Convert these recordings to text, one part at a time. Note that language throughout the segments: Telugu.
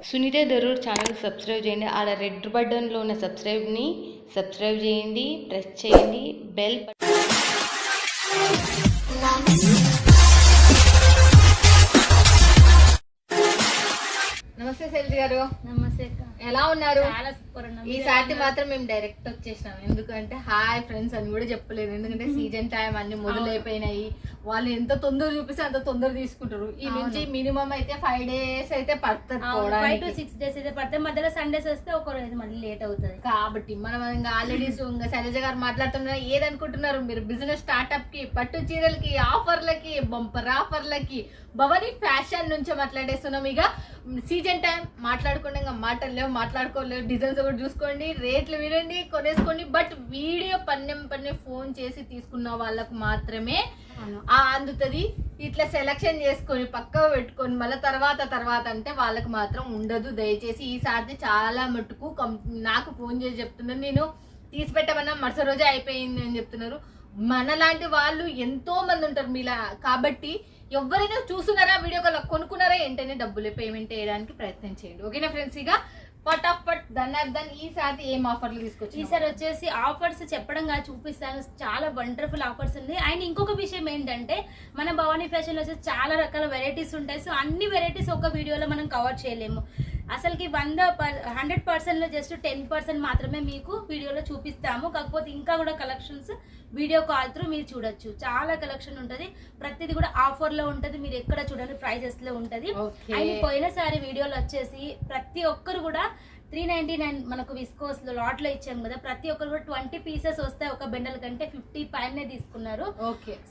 సునీత దరూర్ ఛానల్ సబ్స్క్రైబ్ చేయండి. ఆడ రెడ్ బటన్లో ఉన్న సబ్స్క్రైబ్ని సబ్స్క్రైబ్ చేయండి, ప్రెస్ చేయండి బెల్. నమస్తే శైలజ గారు. నమస్తే. ఎలా ఉన్నారు? చాలా సూపర్ ఉన్నాం. ఈసారి మాత్రం మేము డైరెక్ట్ వచ్చేసినాం. ఎందుకంటే హాయ్ ఫ్రెండ్స్ అని కూడా చెప్పలేదు. ఎందుకంటే సీజన్ టైం అన్ని మొదలైపోయినాయి. వాళ్ళు ఎంత తొందర చూపిస్తే అంత తొందర తీసుకుంటారు. ఈ నుంచి మినిమం అయితే 5 days అయితే పడుతుంది. 5 to 6 days అయితే పడితే మధ్యలో సండేస్ వస్తే ఒక రోజు మళ్ళీ లేట్ అవుతుంది. కాబట్టి మనం ఇంకా ఆల్రెడీ ఇంకా శైలజ గారు మాట్లాడుతున్నారు. ఏదనుకుంటున్నారు మీరు? బిజినెస్ స్టార్ట్అప్ కి, పట్టు చీరలకి, ఆఫర్లకి, బంపర్ ఆఫర్లకి, భవానీ ఫ్యాషన్ నుంచి మాట్లాడేస్తున్నాం. ఇక సీజన్ టైం మాట్లాడుకోండి, మాటలేవు, మాట్లాడుకోలేవు, డిజైన్స్ ఒకటి చూసుకోండి, రేట్లు వినండి, కొనేసుకోండి. బట్ వీడియో పన్నె ఫోన్ చేసి తీసుకున్న వాళ్ళకు మాత్రమే అందుతుంది. ఇట్లా సెలక్షన్ చేసుకొని పక్కకు పెట్టుకొని మళ్ళీ తర్వాత అంటే వాళ్ళకి మాత్రం ఉండదు. దయచేసి ఈసారి చాలా మటుకు నాకు ఫోన్ చేసి చెప్తున్నారు, నేను తీసి పెట్టమన్నా మరుసటి రోజే అయిపోయింది అని చెప్తున్నారు. మనలాంటి వాళ్ళు ఎంతో మంది ఉంటారు మీలా. కాబట్టి ఎవరైనా చూస్తున్నారా, వీడియో కాల్ కొనుక్కున్నారా, వెంటనే డబ్బులు పేమెంట్ చేయడానికి ప్రయత్నం చేయండి. ఓకేనా ఫ్రెండ్స్? ఇక ఫటాఫట్ ధనార్దన్ ఈసారి ఏం ఆఫర్లు తీసుకొచ్చి? ఈసారి వచ్చేసి ఆఫర్స్ చెప్పడం కాదు, చూపిస్తాను. చాలా వండర్ఫుల్ ఆఫర్స్ ఉంది. అండ్ ఇంకొక విషయం ఏంటంటే మన భవానీ ఫ్యాషన్ లో వచ్చేసి చాలా రకాల వెరైటీస్ ఉంటాయి. సో అన్ని వెరైటీస్ ఒక వీడియోలో మనం కవర్ చేయలేము. అసలుకి 100%లో జస్ట్ 10% మాత్రమే మీకు వీడియోలో చూపిస్తాము. కాకపోతే ఇంకా కూడా కలెక్షన్స్ వీడియో కాల్ త్రూ మీరు చూడొచ్చు. చాలా కలెక్షన్ ఉంటుంది, ప్రతిది కూడా ఆఫర్ లో ఉంటుంది. మీరు ఎక్కడ చూడండి ప్రైజెస్ లో ఉంటుంది. అండ్ పోయినసారి వీడియోలో వచ్చేసి ప్రతి ఒక్కరు కూడా 399 మనకు విస్కోస్ లో లాట్ లో ఇచ్చాం కదా. ప్రతి ఒక్కరు కూడా 20 pieces వస్తాయి. ఒక బెండల్ కంటే 50 పైనే తీసుకున్నారు.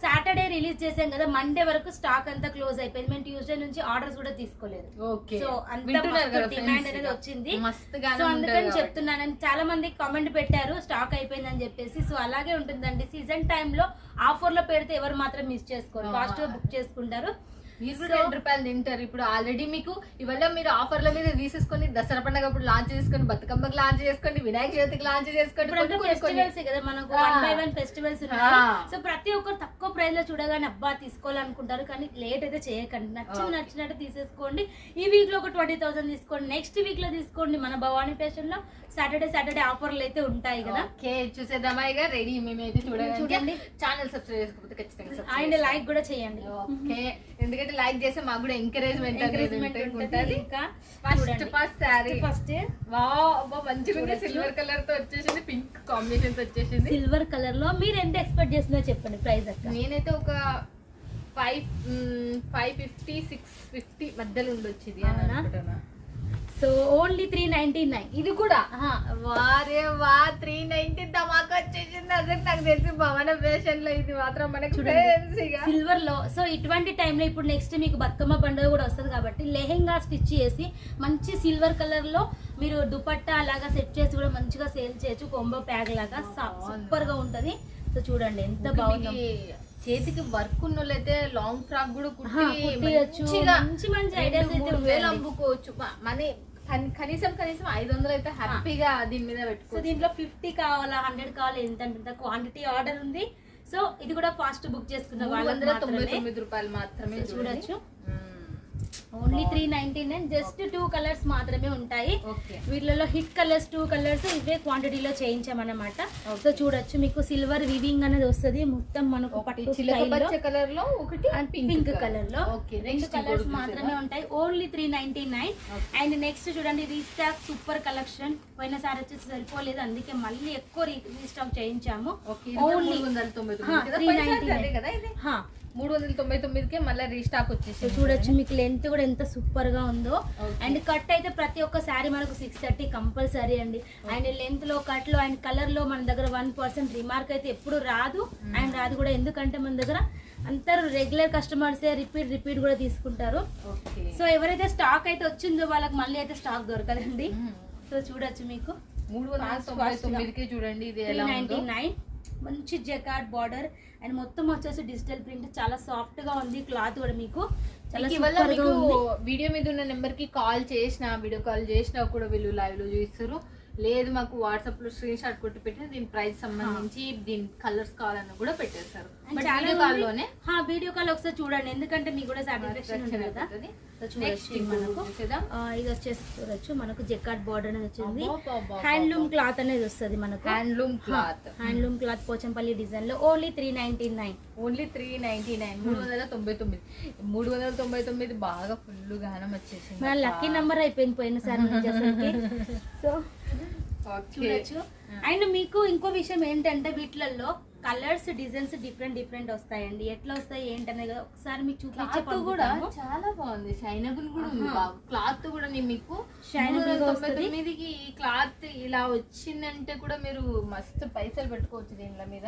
సాటర్డే రిలీజ్ చేసాం కదా, మండే వరకు స్టాక్ అంతా క్లోజ్ అయిపోయింది. మేము ట్యూస్డే నుంచి ఆర్డర్స్ కూడా తీసుకోలేదు. సో అంత డిమాండ్ అనేది వచ్చింది. సో అందుకని చెప్తున్నాను. చాలా మంది కామెంట్ పెట్టారు స్టాక్ అయిపోయింది అని చెప్పేసి. సో అలాగే ఉంటుందండి. సీజన్ టైంలో ఆఫర్ లో పెడితే ఎవరు మాత్రం మిస్ చేసుకోరు, ఫాస్ట్ గా బుక్ చేసుకుంటారు. మీరు 10 రూపాయలు తింటారు. ఇప్పుడు ఆల్రెడీ మీకు ఇవల్ల మీరు ఆఫర్ల మీద తీసేసుకొని దసరా పండుగ అప్పుడు లాంచ్ చేసుకొని, బతుకమ్మకి లాంచ్ చేసుకోండి, వినాయక చవితికి లాంచ్ చేసుకోండి. ఫెస్టివల్స్ కదా మనకు 1/1 ఫెస్టివల్స్ ఉన్నాయి. సో ప్రతి ఒక్కరు తక్కువ ప్రైస్ లో చూడగానే అబ్బా తీసుకోవాలనుకుంటారు. కానీ లేట్ అయితే చేయకండి, నచ్చినట్టు తీసేసుకోండి. ఈ వీక్ లో ఒక 20,000 తీసుకోండి, నెక్స్ట్ వీక్ లో తీసుకోండి. మన భవానీ ఫ్యాషన్ లో సాటర్డే ఆఫర్లు అయితే ఉంటాయి కదా. చూసేద్దామా? ఇక రెడీ మేమైతే చూడండి. ఛానల్ సబ్స్క్రైబ్ చేసుకోకపోతే ఖచ్చితంగా అండ్ లైక్ కూడా చేయండి. ఓకే, ఎందుకంటే లైక్ చేస్తే మాకు కూడా ఎంకరేజ్మెంట్ ఉంటుంది. ఇంకా ఫస్ట్ సారీ మంచిగా ఉంది. సిల్వర్ కలర్ తో వచ్చేసింది, పింక్ కాంబినేషన్ తో వచ్చేసింది. సిల్వర్ కలర్ లో మీరు ఎంత ఎక్స్పెక్ట్ చేస్తున్నారో చెప్పండి ప్రైస్. నేనైతే ఒక 550 650 మధ్యలో ఉండొచ్చింది. So only 399. ఇది కూడా వారే 390 ధమాకా వచ్చేసింది. అసలు నాకు తెలిసి భవన ఫ్యాషన్ లో ఇది మాత్రం మనకి సిల్వర్ లో. సో ఇటువంటి టైంలో ఇప్పుడు నెక్స్ట్ మీకు బతుకమ్మ పండుగ కూడా వస్తుంది కాబట్టి లెహెంగా స్టిచ్ చేసి మంచి సిల్వర్ కలర్ లో మీరు దుపట్టా అలాగా సెట్ చేసి కూడా మంచిగా సేల్ చేయొచ్చు. కొంబో ప్యాక్ లాగా సూపర్ గా ఉంటది. సో చూడండి ఎంత బాగుంది. చేతికి వర్క్ ఉన్నోళ్ళైతే లాంగ్ ఫ్రాక్ కూడా కుట్టియచ్చు. మంచి ఐడియాస్ అయితే అమ్ముకోవచ్చు. కనీసం 500 అయితే హ్యాపీగా దీని మీద పెట్టుకో. దీంట్లో 50 కావాలా 100 కావాలా ఎంత క్వాంటిటీ ఆర్డర్ ఉంది. సో ఇది కూడా ఫాస్ట్ బుక్ చేసుకున్న 399 రూపాయలు మాత్రమే చూడొచ్చు. ఓన్లీ 399. జస్ట్ 2 కలర్స్ మాత్రమే ఉంటాయి. వీటిలో హిట్ కలర్స్ 2 కలర్స్ ఇవే క్వాంటిటీలో చేయించామన్నమాట. సో చూడొచ్చు మీకు సిల్వర్ వివింగ్ అనేది వస్తుంది. మొత్తం మనకు పట్టు కలర్ లో ఒకటి పింక్ కలర్ లో 2 కలర్స్ మాత్రమే ఉంటాయి. ఓన్లీ 399. అండ్ నెక్స్ట్ చూడండి రీస్టాక్ సూపర్ కలెక్షన్. పోయినసారి వచ్చేసి సరిపోలేదు, అందుకే మళ్ళీ ఎక్కువ రీస్టాక్ చేయించాము. ఓన్లీ 399కే మళ్ళీ రీస్టాక్ వచ్చేసి. చూడొచ్చు మీకు లెంత్ కూడా ఎంత సూపర్ గా ఉందో. అండ్ కట్ అయితే ప్రతి ఒక్క శారీ మనకు 630 కంపల్సరీ అండి. అండ్ లెంత్ లో, కట్ లో అండ్ కలర్ లో మన దగ్గర 1% రిమార్క్ అయితే ఎప్పుడు రాదు. అండ్ అది కూడా ఎందుకంటే మన దగ్గర అందరూ రెగ్యులర్ కస్టమర్సే రిపీట్ కూడా తీసుకుంటారు. సో ఎవరైతే స్టాక్ అయితే వచ్చిందో వాళ్ళకి మళ్ళీ అయితే స్టాక్ దొరకదండి. సో చూడొచ్చు మీకు 399కే చూడండి. ఇది 399. మంచి జకార్డ్ బార్డర్ అండ్ మొత్తం వచ్చేసి డిజిటల్ ప్రింట్. చాలా సాఫ్ట్ గా ఉంది క్లాత్ కూడా. మీకు వీడియో మీద ఉన్న నెంబర్ కి కాల్ చేసినా, వీడియో కాల్ చేసినా కూడా వీళ్ళు లైవ్ లో చూస్తారు. లేదు మాకు వాట్సాప్ లో స్క్రీన్ షాట్ కొట్టి పెట్టిన దీని ప్రైస్ సంబంధించి దీని కలర్స్ కావాలన్నా కూడా పెట్టేస్తారు. చాలా వీడియో కాల్లోనే వీడియో కాల్ ఒకసారి చూడండి, ఎందుకంటే మీకు కూడా సాటిస్ఫాక్షన్ ఉంటుంది కదా. నెక్స్ట్ మనకు ఇది వచ్చేసి చూడొచ్చు, మనకు జెకార్డ్ బార్డర్ అనేది వచ్చింది. హ్యాండ్లూమ్ క్లాత్ అనేది వస్తుంది మనకు. హ్యాండ్లూమ్ క్లాత్ పోచంపల్లి డిజైన్ లో ఓన్లీ 399. ఓన్లీ 399 399 బాగా ఫుల్ గానం వచ్చేసింది. మన లక్కీ నంబర్ అయిపోయింది పోయినసారి సో చూడొచ్చు. అండ్ మీకు ఇంకో విషయం ఏంటంటే వీటిలలో కలర్స్ డిజైన్స్ డిఫరెంట్ వస్తాయండి. ఎట్లా వస్తాయి ఏంటనేది ఒకసారి మీకు చూపించే కూడా చాలా బాగుంది. షైనబుల్ కూడా ఉంది. క్లాత్ కూడా మీకు షైనబుల్ గా వస్తుంది. మీదికి ఈ క్లాత్ ఇలా వచ్చిందంటే కూడా మీరు మస్తు పైసలు పెట్టుకోవచ్చు దీనిల మీద.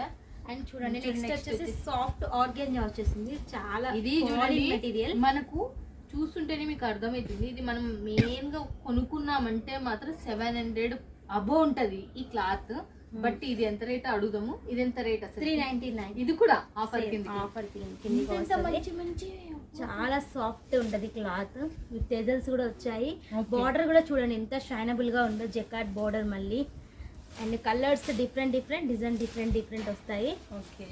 అండ్ చూడండి నెక్స్ట్ వచ్చేసి సాఫ్ట్ ఆర్గాంజా వచ్చేసింది. చాలా ఇది చూడండి మెటీరియల్ మనకు చూస్తుంటేనే మీకు అర్థమవుతుంది. ఇది మనం మెయిన్ గా కొనుక్కున్నామంటే మాత్రం 700 అబో ఉంటది ఈ క్లాత్. బట్ ఇది ఎంత రేట్ అడుగుదాము. ఇది ఎంత రేట్ అసలు? 399. ఇది కూడా ఆఫర్ మంచి చాలా సాఫ్ట్ ఉంటది క్లాత్. విత్ టెజల్స్ కూడా వచ్చాయి. బార్డర్ కూడా చూడండి ఎంత షైనబుల్ గా ఉందో, జెకార్డ్ బార్డర్ మళ్ళీ. And colours different design different వస్తాయి. ఓకే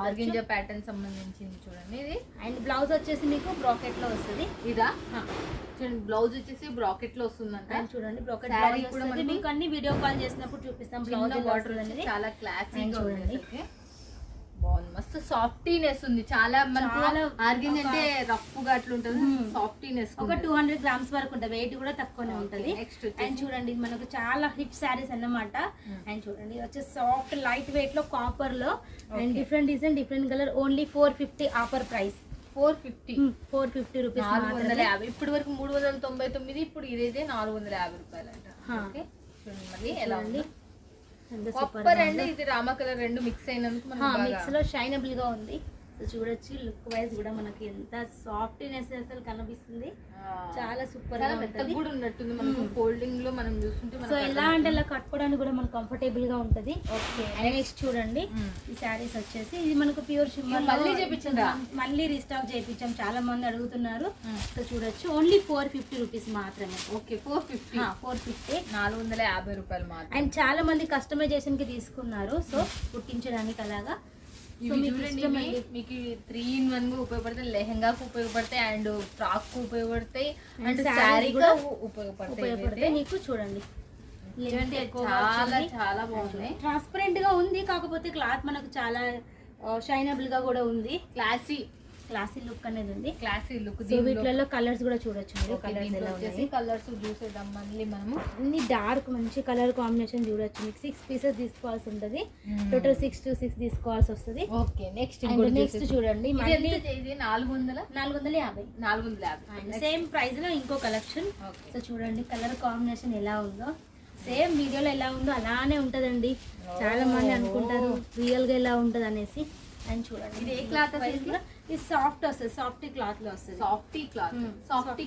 ఆర్గంజా ప్యాటర్న్ సంబంధించింది చూడండి ఇది. అండ్ బ్లౌజ్ వచ్చేసి మీకు బ్రాకెట్ లో వస్తుంది. ఇదా చూడండి, బ్లౌజ్ వచ్చేసి బ్రాకెట్ లో వస్తుందంట. చూడండి బ్రాకెట్ బ్లౌజ్ వస్తుంది. మీకు అన్ని వీడియో కాల్ చేసినప్పుడు చూపిస్తాం. బ్లౌజ్ బార్డర్ అనేది చాలా క్లాసిక్ చూడండి, బాగుంది. మస్తు సాఫ్టీనెస్ ఉంది. చాలా ఆర్గంజా అంటే రఫ్ గా అట్లా ఉంటుంది. సాఫ్టీనెస్ ఒక 200 గ్రామ్స్ వరకు ఉంటుంది. వెయిట్ కూడా తక్కువనే ఉంటుంది. అండ్ చూడండి మనకు చాలా హిట్ శారీస్ అన్నమాట. అండ్ చూడండి వచ్చే సాఫ్ట్ లైట్ వెయిట్ లో కాపర్ లో and different design different colour. Only 450 offer price. 450 rupees. 450. ఇప్పటి వరకు 399. ఇప్పుడు ఇదైతే 450 రూపాయలు అంట. చూడండి మళ్ళీ ఎలా ఉంది. కాపర్ అండ్ ఇది రామా కలర్ రెండు మిక్స్ అయినందుకు మిక్స్ లో షైనబుల్ గా ఉంది. చూడొచ్చు లుక్ వైజ్ కూడా మనకి ఎంత సాఫ్ట్నెస్ అసలు కనిపిస్తుంది. చాలా సూపర్ గా మెత్తగా కూడా ఉన్నట్టుంది మనకు. ఫోల్డింగ్ లో మనం చూస్తుంటే సో ఎలా అంటే అలా కట్టుకోవడానికి కూడా మనకు కంఫర్టబుల్ గా ఉంటది. ఓకే నెక్స్ట్ చూడండి ఈ శారీస్ వచ్చేసి ఇది మనకు ప్యూర్ షిమ్మర్. మళ్ళీ చేపించండి, మళ్ళీ రీస్టాక్ చేయించాం. చాలా మంది అడుగుతున్నారు. సో చూడొచ్చు ఓన్లీ 450 రూపీస్ మాత్రమే. ఓకే 450 450 రూపాయలు మాత్రం. అండ్ చాలా మంది కస్టమైజేషన్ కి తీసుకున్నారు. సో కుట్టించడానికి అలాగా. చూడండి మీకు 3-in-1 ఉపయోగపడతాయి. లెహంగాకు ఉపయోగపడతాయి అండ్ ఫ్రాక్ కు ఉపయోగపడతాయి అండ్ శారీ కూడా ఉపయోగపడతాయి. మీకు చూడండి చాలా చాలా బాగుంది. ట్రాన్స్పరెంట్ గా ఉంది. కాకపోతే క్లాత్ మనకు చాలా షైనబుల్ గా కూడా ఉంది. క్లాసీ లుక్ అనేది ఉంది. Classy look. వీటిలో కలర్స్ కూడా చూడొచ్చు మీరు. కలర్స్ చూసేద్దాం మళ్ళీ మనము. అన్ని డార్క్ మంచి కలర్ కాంబినేషన్ చూడొచ్చు. మీకు 6 పీసెస్ తీసుకోవాల్సి ఉంటది. టోటల్ 6 to 6 తీసుకోవాల్సి వస్తుంది. ఓకే నెక్స్ట్ చూడండి ఇది 450 సేమ్ ప్రైస్ లో ఇంకో కలెక్షన్. సో చూడండి కలర్ కాంబినేషన్ ఎలా ఉందో. సేమ్ వీడియోలో ఎలా ఉందో అలానే ఉంటదండి. చాలా మంది అనుకుంటారు రియల్ గా ఎలా ఉంటది అనేసి. అండ్ చూడండి ఇది ఏ క్లాత్? ఇది సాఫ్ట్ వస్తుంది. సాఫ్ట్ క్లాత్ లో వస్తుంది. సాఫ్ట్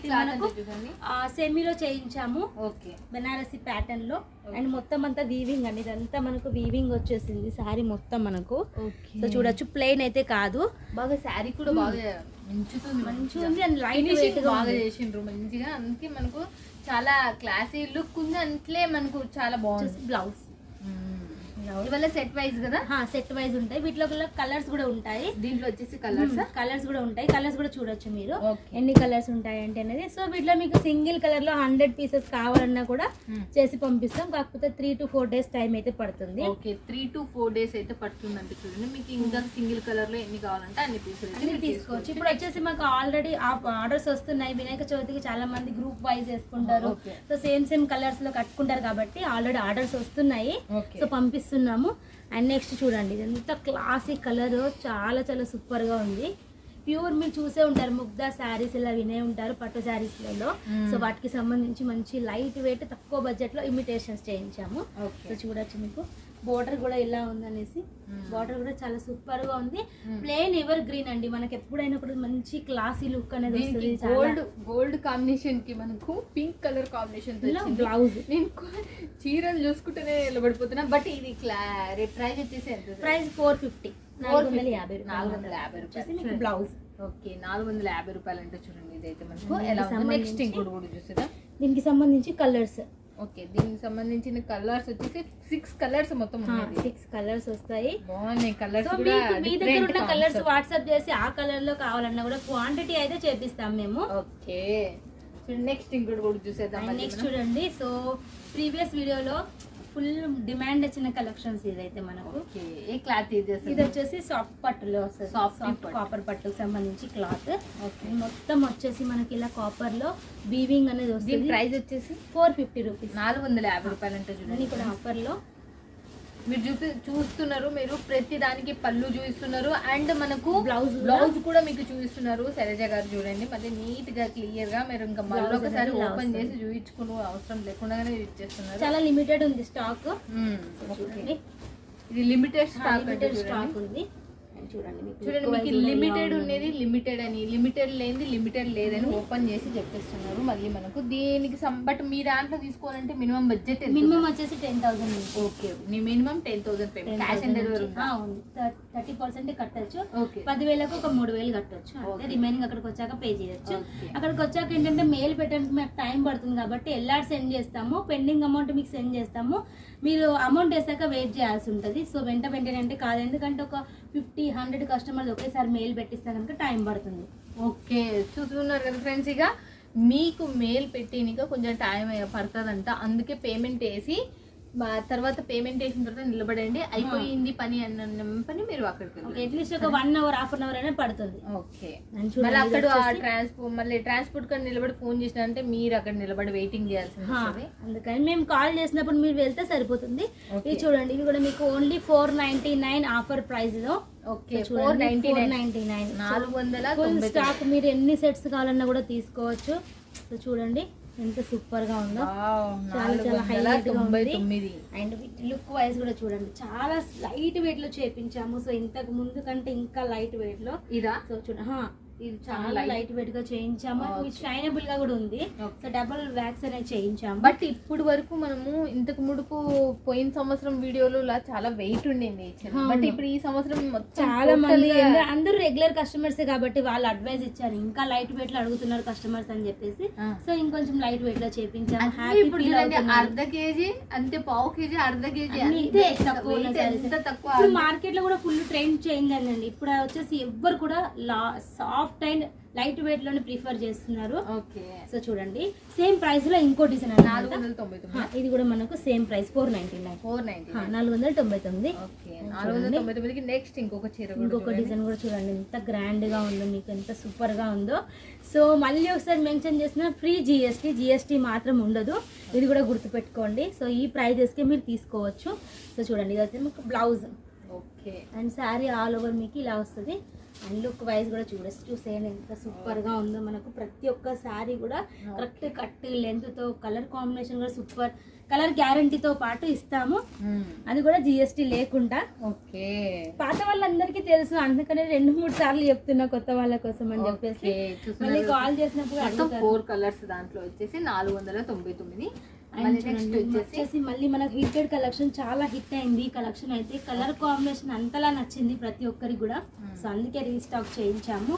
క్లాత్ సెమీలో చేయించాము. ఓకే బెనారసి ప్యాటర్న్ లో. అండ్ మొత్తం అంతా వీవింగ్ అండి. ఇదంతా మనకు వీవింగ్ వచ్చేసింది శారీ మొత్తం మనకు. సో చూడొచ్చు ప్లెయిన్ అయితే కాదు. బాగా శారీ కూడా బాగా మంచిగా ఉంది. అండ్ లైట్ వెయిట్ గా బాగా చేసిండ్రు మంచిగా. అందుకే మనకు చాలా క్లాసీ లుక్ ఉంది. అంతే మనకు చాలా బాగుంది. బ్లౌజ్ ఇవాళ సెట్ వైజ్ కదా? సెట్ వైజ్ ఉంటాయి. వీటిలో కలర్స్ కూడా ఉంటాయి. దీంట్లో వచ్చేసి కలర్స్ కూడా ఉంటాయి. కలర్స్ కూడా చూడొచ్చు మీరు ఎన్ని కలర్స్ ఉంటాయి అంటే అనేది. సో వీటిలో మీకు సింగిల్ కలర్ లో 100 పీసెస్ కావాలన్నా కూడా చేసి పంపిస్తాం. కాకపోతే 3 to 4 days టైం అయితే పడుతుంది. ఓకే 3 to 4 days అయితే పడుతుంది అంటే చూడండి. మీకు ఇంకా సింగిల్ కలర్ లో ఎన్ని కావాలంటే అన్ని పీసెస్ తీసుకోవచ్చు. ఇప్పుడు వచ్చేసి మాకు ఆల్రెడీ ఆర్డర్స్ వస్తున్నాయి. వినాయక చవితికి చాలా మంది గ్రూప్ వైజ్ వేసుకుంటారు. సో సేమ్ కలర్స్ లో కట్టుకుంటారు కాబట్టి ఆల్రెడీ ఆర్డర్స్ వస్తున్నాయి. సో పంపిస్తున్నాము. అండ్ నెక్స్ట్ చూడండి ఇదంతా క్లాసిక్ కలర్. చాలా చాలా సూపర్ గా ఉంది. ప్యూర్ మీరు చూసే ఉంటారు ముగ్ధా శారీస్ ఇలా వినే ఉంటారు పట్టు శారీస్లలో. సో వాటికి సంబంధించి మంచి లైట్ వెయిట్ తక్కువ బడ్జెట్ లో ఇమిటేషన్స్ చేయించాము. సో చూడొచ్చు మీకు బోర్డర్ కూడా ఎలా ఉందనేసి. బార్డర్ కూడా చాలా సూపర్ గా ఉంది. ప్లెయిన్ ఎవర్ గ్రీన్ అండి. మనకి ఎప్పుడైనా కూడా మంచి క్లాసీ లుక్ అనేది వస్తుంది. గోల్డ్ కాంబినేషన్ కి మనకు పింక్ కలర్ కాంబినేషన్ బ్లౌజ్. నేను చీరలు చూసుకుంటేనే నిలబడిపోతున్నా. బట్ ఇది ప్రైస్ వచ్చేసి ఎంత? ప్రైస్ 450. 450 రూపాయలు బ్లౌజ్. ఓకే 450 రూపాయలు అంటే చూడండి. ఇదైతే మనకు ఎలా నెక్స్ట్ ఇంకోటి కూడా చూసేదా. దీనికి సంబంధించి కలర్స్ ఓకే, దీనికి సంబంధించిన కలర్స్ వచ్చేసి 6 కలర్స్ మొత్తం ఉన్నాయి. 6 కలర్స్ వస్తాయి. బాగున్నాయి కలర్స్ సో కూడా. మీ దగ్గర ఉన్న కలర్స్ వాట్సాప్ చేసి ఆ కలర్ లో కావాలన్నా కూడా క్వాంటిటీ అయితే చేపిస్తాం మేము. ఓకే, నెక్స్ట్ ఇంకోటి కూడా చూసేద్దాం. నెక్స్ట్ చూడండి, సో ప్రీవియస్ వీడియోలో ఫుల్ డిమాండ్ వచ్చిన కలెక్షన్స్ ఇదైతే మనకు. ఓకే, ఏ క్లాత్ ఇది వచ్చేసి సాఫ్ట్ పట్టులో వస్తుంది. సాఫ్ట్ కాపర్ పట్టుకు సంబంధించి క్లాత్. ఓకే, మొత్తం వచ్చేసి మనకి ఇలా కాపర్ లో వీవింగ్ అనేది వస్తుంది. ప్రైస్ వచ్చేసి 450 రూపీస్, 450 రూపాయలు అంటే చూడండి. కూడా ఆఫర్ లో మీరు చూస్తున్నారు. మీరు ప్రతి దానికి పళ్ళు చూపిస్తున్నారు అండ్ మనకు బ్లౌజ్ కూడా మీకు చూపిస్తున్నారు శైలజ గారు. చూడండి మళ్ళీ నీట్ గా క్లియర్ గా మీరు ఇంకా మళ్ళీ ఒకసారి ఓపెన్ చేసి చూపించుకునే అవసరం లేకుండానే యూజ్ చేస్తున్నారు. చాలా లిమిటెడ్ ఉంది స్టాక్. ఇది లిమిటెడ్ స్టాక్ ఉంది. చూడండి మీకు లిమిటెడ్ ఉన్నది లిమిటెడ్ అని, లిమిటెడ్ లేనిది లిమిటెడ్ లేదని ఓపెన్ చేసి చెప్పేస్తున్నారు. మళ్ళీ మనకు దీనికి బట్ మీ దాంట్లో తీసుకోవాలంటే మినిమం బడ్జెట్ మినిమం వచ్చేసి 10,000. Okay, minimum 10,000 payment. Cash on delivery 30% కట్టచ్చు. ఓకే, 10,000కు ఒక 3,000 కట్టొచ్చు. అంటే రిమైనింగ్ అక్కడికి వచ్చాక పే చేయొచ్చు. అక్కడికి వచ్చాక ఏంటంటే మెయిల్ పెట్టడానికి మాకు టైం పడుతుంది కాబట్టి ఎల్ఆర్ సెండ్ చేస్తాము, పెండింగ్ అమౌంట్ మీకు సెండ్ చేస్తాము. మీరు అమౌంట్ వేసాక వెయిట్ చేయాల్సి ఉంటుంది. సో వెంటనే అంటే కాదు, ఎందుకంటే ఒక 50-100 కస్టమర్స్ ఒకేసారి మెయిల్ పెట్టిస్తే కనుక టైం పడుతుంది. ఓకే, చూస్తున్నారు కదా ఫ్రెండ్స్, ఇక మీకు మెయిల్ పెట్టినాక కొంచెం టైం పడుతుందంట. అందుకే పేమెంట్ వేసి తర్వాత పేమెంట్ చేసిన తర్వాత నిలబడండి. అయిపోయింది పని అన్న పని మీరు అక్కడికి అట్లీస్ట్ ఒక 1 అవర్ 1/2 అవర్ అయినా పడుతుంది. ఓకే, మళ్ళీ అక్కడ ట్రాన్స్పోర్ట్ కానీ నిలబడి ఫోన్ చేసినంటే మీరు అక్కడ నిలబడి వెయిటింగ్ చేయాల్సింది. అందుకని మేము కాల్ చేసినప్పుడు మీరు వెళ్తే సరిపోతుంది. ఇది చూడండి, ఇది కూడా మీకు ఓన్లీ 499 ఆఫర్ ప్రైస్ లో. Okay, 499 400 stock. మీరు ఎన్ని సెట్స్ కావాలన్నా కూడా తీసుకోవచ్చు. సో చూడండి ఎంత సూపర్ గా ఉందో, చాలా చాలా హైలైట్ గా ఉంది. అండ్ లుక్ వైజ్ కూడా చూడండి, చాలా లైట్ వెయిట్ లో చేపించాము. సో ఇంతకు ముందు కంటే ఇంకా లైట్ వెయిట్ లో ఇదా. సో చూడండి, ఇది చాలా లైట్ వెయిట్ గా చేయించాము. షైనబుల్ గా కూడా ఉంది. సో డబుల్ వ్యాక్స్ అనేది చేయించాము. బట్ ఇప్పుడు వరకు మనము ఇంతకు ముడుపు పోయిన సంవత్సరం వీడియోలో చాలా వెయిట్ ఉండింది. బట్ ఇప్పుడు ఈ సంవత్సరం చాలా మంది అందరూ రెగ్యులర్ కస్టమర్స్ కాబట్టి వాళ్ళు అడ్వైస్ ఇచ్చారు, ఇంకా లైట్ వెయిట్ లో అడుగుతున్నారు కస్టమర్స్ అని చెప్పేసి. సో ఇంకొంచెం లైట్ వెయిట్ లో చేయించాము. అర్ధ కేజీ అంతే, పావు కేజీ, అర్ధ కేజీ తక్కువ. మార్కెట్ లో కూడా ఫుల్ ట్రెండ్ చేంజ్ అయిందండి. ఇప్పుడు వచ్చేసి ఎవ్వరు కూడా సాఫ్ట్ అండ్ లైట్ వెయిట్ లోనే ప్రిఫర్ చేస్తున్నారు. ఓకే, సో చూడండి సేమ్ ప్రైస్ లో ఇంకో డిజైన్ 499. ఇది కూడా మనకు సేమ్ ప్రైస్ 499. ఓకే, 499కి నెక్స్ట్ ఇంకొక డిజైన్ కూడా చూడండి ఎంత గ్రాండ్ గా ఉందో, మీకు ఎంత సూపర్ గా ఉందో. సో మళ్ళీ ఒకసారి మెన్షన్ చేసిన ఫ్రీ జిఎస్టీ మాత్రం ఉండదు, ఇది కూడా గుర్తుపెట్టుకోండి. సో ఈ ప్రైజెస్ కి మీరు తీసుకోవచ్చు. సో చూడండి, ఇది అయితే మీకు blouse. Okay, and sari all over మీకు ఇలా వస్తుంది. అండ్ లుక్ వైజ్ కూడా చూసేయండి ఎంత సూపర్ గా ఉందో. మనకు ప్రతి ఒక్క శారీ కూడా కరెక్ట్ కట్ లెంత్ తో, కలర్ కాంబినేషన్ కూడా సూపర్, కలర్ గ్యారంటీతో పాటు ఇస్తాము. అది కూడా జిఎస్టీ లేకుండా. ఓకే, పాత వాళ్ళందరికీ తెలుసు, అందుకనే 2-3 సార్లు చెప్తున్నా కొత్త వాళ్ళ కోసం అని చెప్పేసి. మళ్ళీ కాల్ చేసినప్పుడు 4 కలర్స్ దాంట్లో వచ్చేసి 499. నెక్స్ట్ వచ్చేసి మళ్ళీ మనకు హిట్టెడ్ కలెక్షన్, చాలా హిట్ అయింది ఈ కలెక్షన్ అయితే. కలర్ కాంబినేషన్ అంతలా నచ్చింది ప్రతి ఒక్కరికి కూడా. సో అందుకే రీస్టాక్ చేయించాము.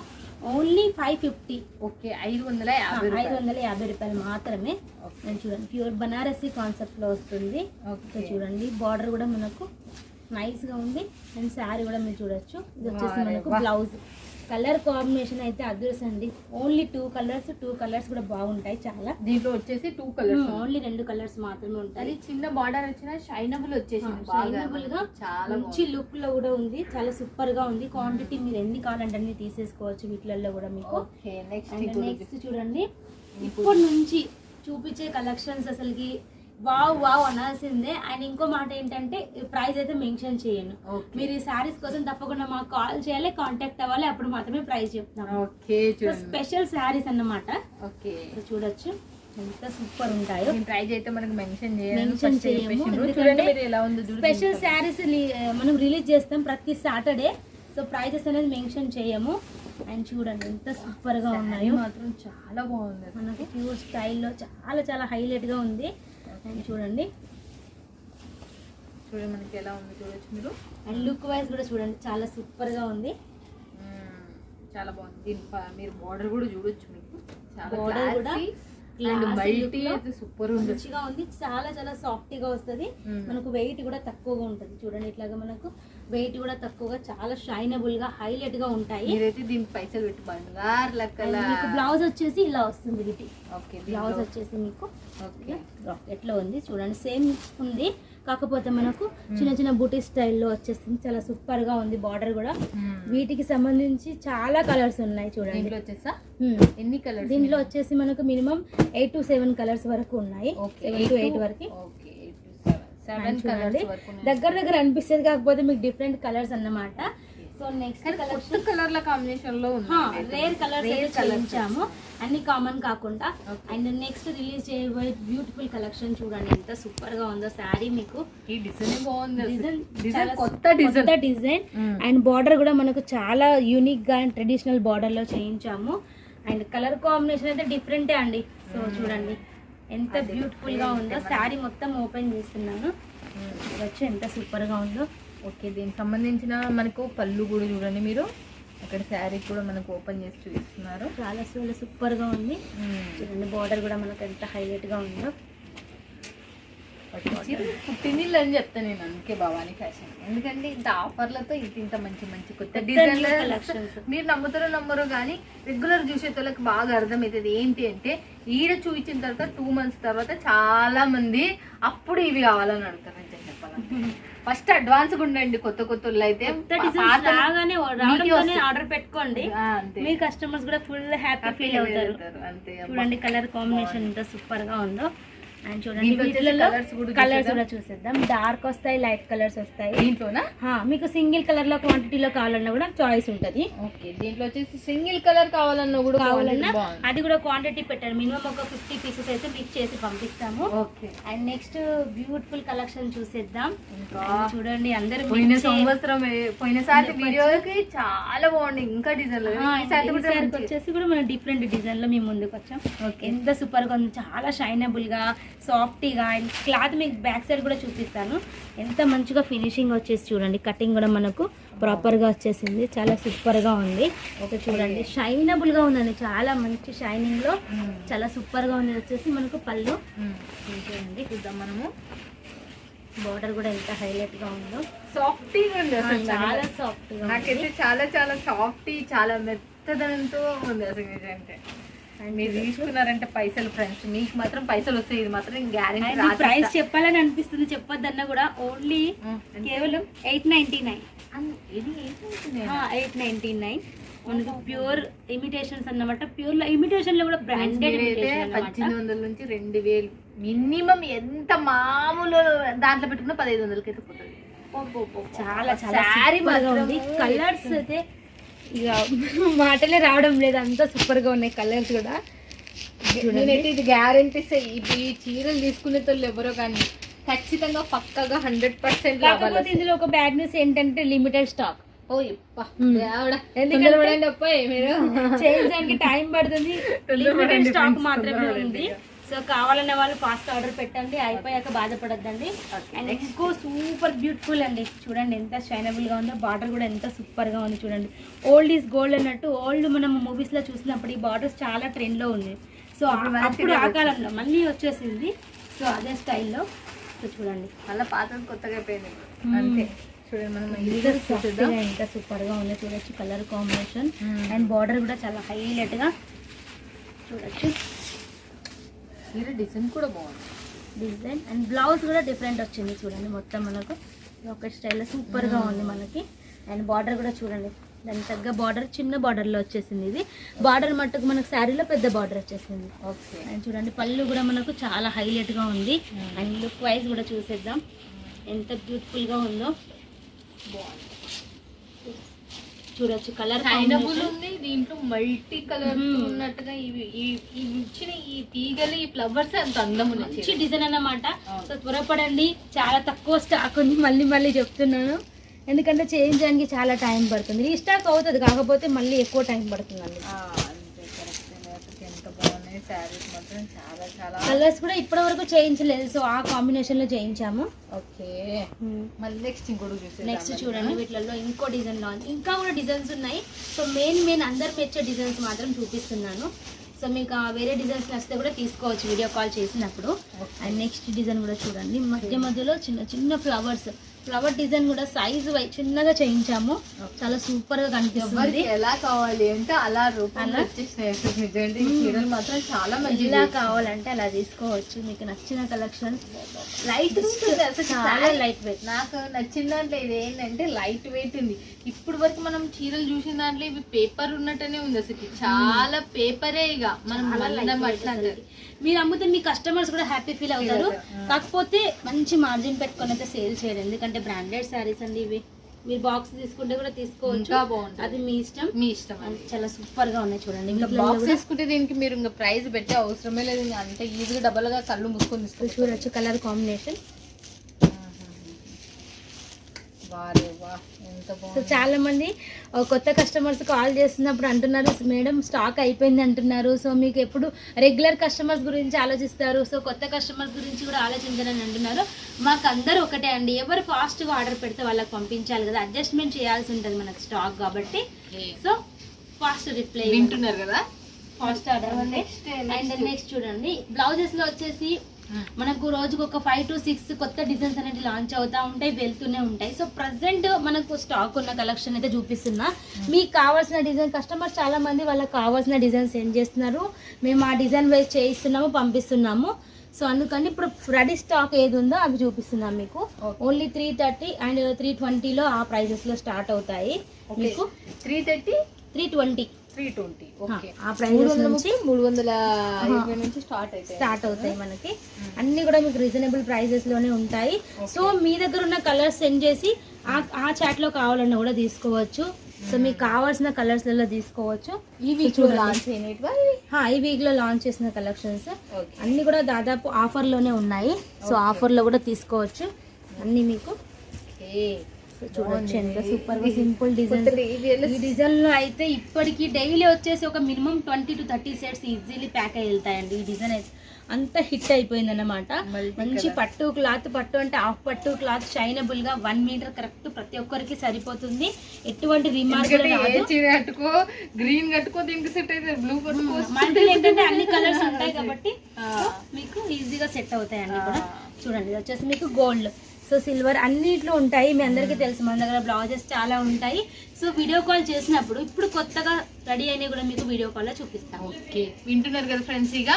ఓన్లీ 550. ఓకే, 550 రూపాయలు మాత్రమే. నేను చూడండి, ప్యూర్ బనారసి కాన్సెప్ట్ లో వస్తుంది. సో చూడండి, బార్డర్ కూడా మనకు నైస్ గా ఉంది. అండ్ శారీ కూడా మీరు చూడొచ్చు. ఇది వచ్చేసి మనకు బ్లౌజ్. కలర్ కాంబినేషన్ అయితే అదృష్టండి. ఓన్లీ 2 కలర్స్ కూడా బాగుంటాయి చాలా. దీంట్లో వచ్చేసి 2 కలర్స్, ఓన్లీ 2 కలర్స్ మాత్రమే ఉంటాయి. చిన్న బార్డర్ వచ్చిన షైనబుల్ వచ్చేసింది, షైనబుల్ గా చాలా మంచి లుక్ లో కూడా ఉంది, చాలా సూపర్ గా ఉంది. క్వాంటిటీ మీరు ఎన్ని కావాలంటే అన్ని తీసేసుకోవచ్చు వీటిలలో కూడా మీకు. నెక్స్ట్ చూడండి, ఇప్పటి నుంచి చూపించే కలెక్షన్స్ అసలుకి వావ్ అనాల్సిందే. అండ్ ఇంకో మాట ఏంటంటే, ప్రైస్ అయితే మెన్షన్ చేయను. మీరు ఈ సారీస్ కోసం తప్పకుండా మాకు కాల్ చేయాలి, కాంటాక్ట్ అవ్వాలి, అప్పుడు మాత్రమే ప్రైస్ చెప్తాము. స్పెషల్ సారీస్ అన్నమాట. ఓకే, చూడొచ్చు ఎంత సూపర్ ఉంటాయో. ప్రైస్ అయితే మనకు మెన్షన్ చేయము. స్పెషల్ సారీస్ మనం రిలీజ్ చేస్తాం ప్రతి సాటర్డే. సో ప్రైజెస్ అనేది మెన్షన్ చేయము. అండ్ చూడండి ఎంత సూపర్ గా ఉన్నాయో, మాత్రం చాలా బాగుంది. మనకి ప్యూర్ స్టైల్లో చాలా చాలా హైలైట్ గా ఉంది. అండ్ చూడండి మనకి ఎలా ఉంది చూడొచ్చు మీరు. అండ్ లుక్ వైజ్ కూడా చూడండి, చాలా సూపర్ గా ఉంది, చాలా బాగుంది. మీరు బార్డర్ కూడా చూడొచ్చు, మీకు బార్డర్ కూడా మల్టీ సూపర్ ఉంది, మంచిగా ఉంది, చాలా చాలా సాఫ్ట్ గా వస్తుంది. మనకు వెయిట్ కూడా తక్కువగా ఉంటుంది. చూడండి ఇట్లాగా మనకు వెయిట్ కూడా తక్కువగా, చాలా షైనబుల్ గా హైలైట్ గా ఉంటాయి. మీరైతే దీనికి పైసలు పెట్టి బంగారు లెక్కల. మీకు బ్లౌజ్ వచ్చేసి ఇలా వస్తుంది వీటి. ఓకే, బ్లౌజ్ వచ్చేసి మీకు ఓకే ఎట్లా ఉంది చూడండి, సేమ్ ఉంది, కాకపోతే మనకు చిన్న చిన్న బూటీ స్టైల్లో వచ్చేస్తుంది. చాలా సూపర్ గా ఉంది. బార్డర్ కూడా వీటికి సంబంధించి చాలా కలర్స్ ఉన్నాయి చూడండి. దీంట్లో వచ్చేసా ఎన్ని కలర్స్? దీంట్లో వచ్చేసి మనకు మినిమం 8 to 7 కలర్స్ వరకు ఉన్నాయి. 7 to 8 వరకు. ఓకే, 8 to 7 దగ్గర దగ్గర అనిపిస్తుంది, కాకపోతే మీకు డిఫరెంట్ కలర్స్ అన్నమాట. సో నెక్స్ట్ కొత్త కలర్ల కాంబినేషన్ లో రేర్ కలర్స్ చూపించాము, అన్ని కామన్ కాకుండా. అండ్ నెక్స్ట్ రిలీజ్ చేయబోయే బ్యూటిఫుల్ కలెక్షన్ చూడండి ఎంత సూపర్ గా ఉందో. శారీ మీకు ఈ డిజైన్ బాగుంది, డిజైన్ కొత్త డిజైన్. అండ్ బార్డర్ కూడా మనకు చాలా యూనిక్ గా అండ్ ట్రెడిషనల్ బార్డర్ లో చేయించాము. అండ్ కలర్ కాంబినేషన్ అయితే డిఫరెంటే అండి. సో చూడండి ఎంత బ్యూటిఫుల్ గా ఉందో. శారీ మొత్తం ఓపెన్ చేస్తున్నాను, వచ్చి ఎంత సూపర్ గా ఉందో. ఓకే, దీనికి సంబంధించిన మనకు పళ్ళు కూడా చూడండి మీరు, అక్కడ శారీ కూడా మనకు ఓపెన్ చేసి చూపిస్తున్నారు. చాలా చాలా సూపర్ గా ఉంది చూడండి. బార్డర్ కూడా మనకు ఎంత హైలైట్ గా ఉందో. పుట్టినిల్లు అని చెప్తాను నేను, అందుకే భవానీ ఫ్యాషన్. ఎందుకంటే ఇంత ఆఫర్లతో ఇంత మంచి మంచి కొత్త డిజైన్ల కలెక్షన్స్ మీరు నమ్మరు కానీ రెగ్యులర్ చూసేటోళ్ళకి బాగా అర్థమవుతుంది. ఏంటి అంటే ఈడ చూపించిన తర్వాత 2 months తర్వాత చాలా మంది అప్పుడు ఇవి కావాలని అడుగుతారు. అని చెప్పాలంటే ఫస్ట్ అడ్వాన్స్ గా ఉండండి. కొత్త కొత్త అయితే ఆర్డర్ పెట్టుకోండి, మీ కస్టమర్స్ కూడా ఫుల్ హ్యాపీ ఫీల్ అవుతారు. చూడండి కలర్ కాంబినేషన్ ఎంత సూపర్ గా ఉందో. అండ్ చూడండి కలర్స్ కూడా చూసేద్దాం. డార్క్ వస్తాయి, లైట్ కలర్స్ వస్తాయి. దీంట్లోనా మీకు సింగిల్ కలర్ లో క్వాంటిటీలో కావాలన్నా కూడా చాయిస్ ఉంటది. ఓకే, దీంట్లో వచ్చేసి సింగిల్ కలర్ కావాలన్నా అది కూడా క్వాంటిటీ పెట్టారు. మినిమం ఒక 50 pieces అయితే మీకు చేసి పంపిస్తాము. Okay, and next beautiful collection చూసేద్దాం. చూడండి అందరూ పోయినసారి వీడియోకి చాలా బాగుంది. ఇంకా డిజైన్ వచ్చేసి కూడా మనం డిఫరెంట్ డిజైన్ లో మేము ముందుకు వచ్చాం. ఎంత సూపర్ గా ఉంది, చాలా షైనబుల్ గా సాఫ్టీగా. అండ్ క్లాత్ మీకు బ్యాక్ సైడ్ కూడా చూపిస్తాను. ఎంత మంచిగా ఫినిషింగ్ వచ్చేసి చూడండి. కటింగ్ కూడా మనకు ప్రాపర్గా వచ్చేసింది, చాలా సూపర్గా ఉంది. ఓకే చూడండి, షైనబుల్గా ఉందండి, చాలా మంచి షైనింగ్లో చాలా సూపర్గా ఉంది. వచ్చేసి మనకు పళ్ళు చూడండి, చూద్దాం మనము. బార్డర్ కూడా ఎంత హైలైట్గా ఉందో, సాఫ్టీగా ఉంది అసలు, చాలా సాఫ్ట్గా. నాకైతే చాలా చాలా సాఫ్టీ, చాలా మెత్తదనంతో ఉంది అసలు. అంటే మీరు తీసుకున్నారంటే పైసలు ఫ్రెండ్స్, మీకు మాత్రం పైసలు వస్తాయి. ఇది మాత్రం గ్యారెంటీ. ప్రైస్ చెప్పాలని అనిపిస్తుంది, చెప్పొద్దన్నా కూడా. ఓన్లీ కేవలం 899. ఇది 899 మనకు ప్యూర్ ఇమిటేషన్స్ అన్నమాట. ప్యూర్ లో ఇమిటేషన్ లో కూడా బ్రాండెడ్ అయితే 1800 నుంచి 2000 మినిమం. ఎంత మామూలు దాంట్లో పెట్టుకున్నా 1500కి అయితే పోతుంది. చాలా చాలా శారీ ఉంది. కలర్స్ అయితే ఇక మాటలే రావడం లేదు, అంతా సూపర్ గా ఉన్నాయి కలర్స్ కూడా. నేనైతే ఇది గ్యారెంటీ ఈ చీరలు తీసుకునేటోళ్ళు ఎవరో కానీ ఖచ్చితంగా పక్కగా 100%. కాకపోతే ఇందులో ఒక బ్యాడ్ న్యూస్ ఏంటంటే లిమిటెడ్ స్టాక్. మీరు చేంజ్ చేయడానికి టైం పడుతుంది, లిమిటెడ్ స్టాక్ మాత్రమే ఉంది. సో కావాలనే వాళ్ళు ఫాస్ట్ ఆర్డర్ పెట్టండి, అయిపోయాక బాధపడద్దండి. అండ్ ఇంకో సూపర్ బ్యూటిఫుల్ అండి, చూడండి ఎంత షైనబుల్ గా ఉందో. బార్డర్ కూడా ఎంత సూపర్ గా ఉంది చూడండి. ఓల్డ్ ఈజ్ గోల్డ్ అన్నట్టు. ఓల్డ్ మనం మూవీస్ లో చూసినప్పుడు ఈ బార్డర్స్ చాలా ట్రెండ్ లో ఉంది. సో అప్పుడు ఆ కాలంలో మళ్ళీ వచ్చేసింది. సో అదే స్టైల్లో. సో చూడండి మళ్ళీ పాత కొత్తగా అయిపోయింది అంతే. చూడండి మనం ఎంత సూపర్ గా ఉందో చూడొచ్చు. కలర్ కాంబినేషన్ అండ్ బార్డర్ కూడా చాలా హైలైట్ గా చూడొచ్చు. డిజైన్ కూడా బాగుంది, డిజైన్ అండ్ బ్లౌజ్ కూడా డిఫరెంట్ వచ్చింది చూడండి. మొత్తం మనకు ఒక స్టైల్లో సూపర్ గా ఉంది మనకి. అండ్ బార్డర్ కూడా చూడండి, దానికి తగ్గ బార్డర్ చిన్న బార్డర్లో వచ్చేసింది. ఇది బార్డర్ మట్టుకు మనకు శారీలో పెద్ద బార్డర్ వచ్చేసింది. ఓకే, అండ్ చూడండి పళ్ళు కూడా మనకు చాలా హైలైట్ గా ఉంది. అండ్ లుక్ వైజ్ కూడా చూసేద్దాం ఎంత బ్యూటిఫుల్ గా ఉందో. చూడొచ్చు కలర్ షైనబుల్ ఉంది. దీంట్లో మల్టీ కలర్ ఉన్నట్టుగా ఇవి ఇచ్చిన ఈ తీగలు, ఈ ఫ్లవర్స్ అంత అందం మంచి డిజైన్ అన్నమాట. సో త్వరపడండి, చాలా తక్కువ స్టాక్ ఉంది. మళ్ళీ చెప్తున్నాను, ఎందుకంటే చేంజ్ చేయడానికి చాలా టైం పడుతుంది. రీస్టాక్ అవుతుంది, కాకపోతే మళ్ళీ ఎక్కువ టైం పడుతుందండి. ఎంత బాగున్నాయి శారీస్ మాత్రం, చాలా చాలా. కలర్స్ కూడా ఇప్పటి వరకు చేయించలేదు, సో ఆ కాంబినేషన్ లో చేయించాము. ఓకే, మళ్ళీ నెక్స్ట్ చూడండి వీటిలో ఇంకో డిజైన్ లో ఇంకా కూడా డిజైన్స్ ఉన్నాయి. సో మెయిన్ అందరు మెచ్చే డిజైన్స్ మాత్రం చూపిస్తున్నాను. సో మీకు ఆ వేరే డిజైన్స్ నచ్చితే కూడా తీసుకోవచ్చు వీడియో కాల్ చేసినప్పుడు. అండ్ నెక్స్ట్ డిజైన్ కూడా చూడండి, మధ్య మధ్యలో చిన్న చిన్న ఫ్లవర్ డిజైన్ కూడా సైజు చిన్నగా చేయించాము, చాలా సూపర్ గా కనిపిస్తుంది. ఎలా కావాలి అంటే అలా రూపంలో వచ్చేసినాయి. నిజంగా ఈ చీరలు మాత్రం చాలా మంచి. ఎలా కావాలంటే అలా తీసుకోవచ్చు, మీకు నచ్చిన కలెక్షన్. లైట్ అసలు చాలా లైట్ వెయిట్. నాకు నచ్చిన దాంట్లో ఇది ఏంటంటే లైట్ వెయిట్ ఉంది. ఇప్పుడు వరకు మనం చీరలు చూసిన దాంట్లో ఇవి పేపర్ ఉన్నట్టునే ఉంది, అసలు చాలా పేపరే. ఇక మనం మీరు అమ్ముతే మీ కస్టమర్స్ కూడా హ్యాపీ ఫీల్ అవుతారు. కాకపోతే మంచి మార్జిన్ పెట్టుకొని అయితే సేల్ చేయండి, ఎందుకంటే బ్రాండెడ్ శారీస్ అండి ఇవి. మీరు బాక్స్ తీసుకుంటే కూడా తీసుకోవచ్చు, అది మీ ఇష్టం. చాలా సూపర్ గా ఉన్నాయి చూడండి. బాక్స్ తీసుకుంటే దీనికి మీరు ఇంకా ప్రైస్ పెట్టే అవసరమే లేదు, అంత ఈజీగా డబల్ గా కళ్ళు మూసుకొని చూడొచ్చు. కలర్ కాంబినేషన్ సో చాలా మంది కొత్త కస్టమర్స్ కాల్ చేస్తున్నప్పుడు అంటున్నారు, మేడం స్టాక్ అయిపోయింది అంటున్నారు. సో మీకు ఎప్పుడు రెగ్యులర్ కస్టమర్స్ గురించి ఆలోచిస్తారు, సో కొత్త కస్టమర్స్ గురించి కూడా ఆలోచించాలని అంటున్నారు. మాకు అందరూ ఒకటే అండి, ఎవరు ఫాస్ట్గా ఆర్డర్ పెడితే వాళ్ళకి పంపించాలి కదా, అడ్జస్ట్మెంట్ చేయాల్సి ఉంటుంది మనకు స్టాక్ కాబట్టి. సో ఫాస్ట్ రిప్లై వింటున్నారు కదా, ఫాస్ట్ ఆర్డర్. అండ్ నెక్స్ట్ చూడండి, బ్లౌజెస్ లో వచ్చేసి మనకు రోజుకు ఒక 5 to 6 కొత్త డిజైన్స్ అనేది లాంచ్ అవుతా ఉంటాయి, వెళ్తూనే ఉంటాయి. సో ప్రజెంట్ మనకు స్టాక్ ఉన్న కలెక్షన్ అయితే చూపిస్తున్నా. మీకు కావాల్సిన డిజైన్, కస్టమర్స్ చాలా మంది వాళ్ళకి కావాల్సిన డిజైన్ సెండ్ చేస్తున్నారు, మేము ఆ డిజైన్ వైజ్ చేయిస్తున్నాము, పంపిస్తున్నాము. సో అందుకని ఇప్పుడు రెడీ స్టాక్ ఏది ఉందో అవి చూపిస్తున్నాం మీకు. ఓన్లీ 330 అండ్ 320లో ఆ ప్రైజెస్ లో స్టార్ట్ అవుతాయి మీకు. 330 320 320 ఓకే. ఆ ప్రైజెస్ నుంచి 320 నుంచి స్టార్ట్ అవుతాయి మనకి. అన్ని కూడా మీకు రీజనబుల్ ప్రైజెస్ లోనే ఉంటాయి. సో మీ దగ్గర ఉన్న కలర్స్ సెండ్ చేసి ఆ చాట్ లో కావాలన్నా కూడా తీసుకోవచ్చు. సో మీకు కావాల్సిన కలర్స్ లలో తీసుకోవచ్చు. ఈ వీక్ లో లాంచ్ చేసిన కలెక్షన్స్ అన్ని కూడా దాదాపు ఆఫర్ లోనే ఉన్నాయి. సో ఆఫర్ లో కూడా తీసుకోవచ్చు అన్ని మీకు. చూడొచ్చు ఎంత సూపర్ గా సింపుల్ డిజైన్. ఈ డిజైన్ లో అయితే ఇప్పటికి డైలీ వచ్చేసి ఒక minimum 20 to 30 sets easily pack అయి వెళ్తాయండి. ఈ డిజైన్ అయితే అంత హిట్ అయిపోయింది అన్నమాట. మంచి పట్టు క్లాత్, పట్టు అంటే హాఫ్ పట్టు క్లాత్, షైనబుల్ గా 1 మీటర్ కరెక్ట్ ప్రతి ఒక్కరికి సరిపోతుంది. ఎటువంటి రిమార్క్ గ్రీన్ కట్టుకో, దీనికి సెట్ అయితే బ్లూ కట్టుకో. మల్టీలు ఏంటంటే అన్ని కలర్స్ ఉంటాయి కాబట్టి మీకు ఈజీగా సెట్ అవుతాయి అన్ని కూడా. చూడండి ఇది వచ్చేసి మీకు గోల్డ్, సో సిల్వర్ అన్నిట్లో ఉంటాయి. మీ అందరికీ తెలుసు మన దగ్గర బ్లౌజెస్ చాలా ఉంటాయి. సో వీడియో కాల్ చేసినప్పుడు ఇప్పుడు కొత్తగా రెడీ అయినా కూడా మీకు వీడియో కాల్లో చూపిస్తాం. ఓకే, వింటున్నారు కదా ఫ్రెండ్స్, ఇక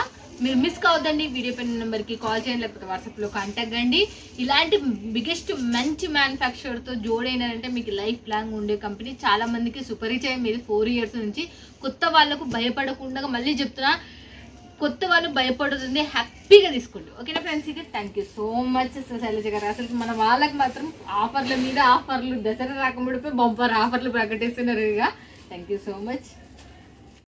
మీరు మిస్ కావద్దండి. వీడియో పైన నెంబర్కి కాల్ చేయండి, లేకపోతే వాట్సాప్లో కాంటాక్ట్ కండి. ఇలాంటి బిగ్గెస్ట్ మంచి మ్యానుఫ్యాక్చర్తో జోడైనారంటే మీకు లైఫ్ లాంగ్ ఉండే కంపెనీ. చాలా మందికి సుపరిచయం ఇది 4 years నుంచి. కొత్త వాళ్ళకు భయపడకుండా, మళ్ళీ చెప్తున్నా, కొత్త వాళ్ళు భయపడుతుంది, హ్యాపీగా తీసుకోండి. ఓకేనా ఫ్రెండ్స్, ఇక thank you so much Shailaja గారు. అసలు మన వాళ్ళకి మాత్రం ఆఫర్ల మీద ఆఫర్లు, దసరా రాకముడిపై బంపర్ ఆఫర్లు ప్రకటిస్తున్నారు. ఇక థ్యాంక్ యూ సో మచ్.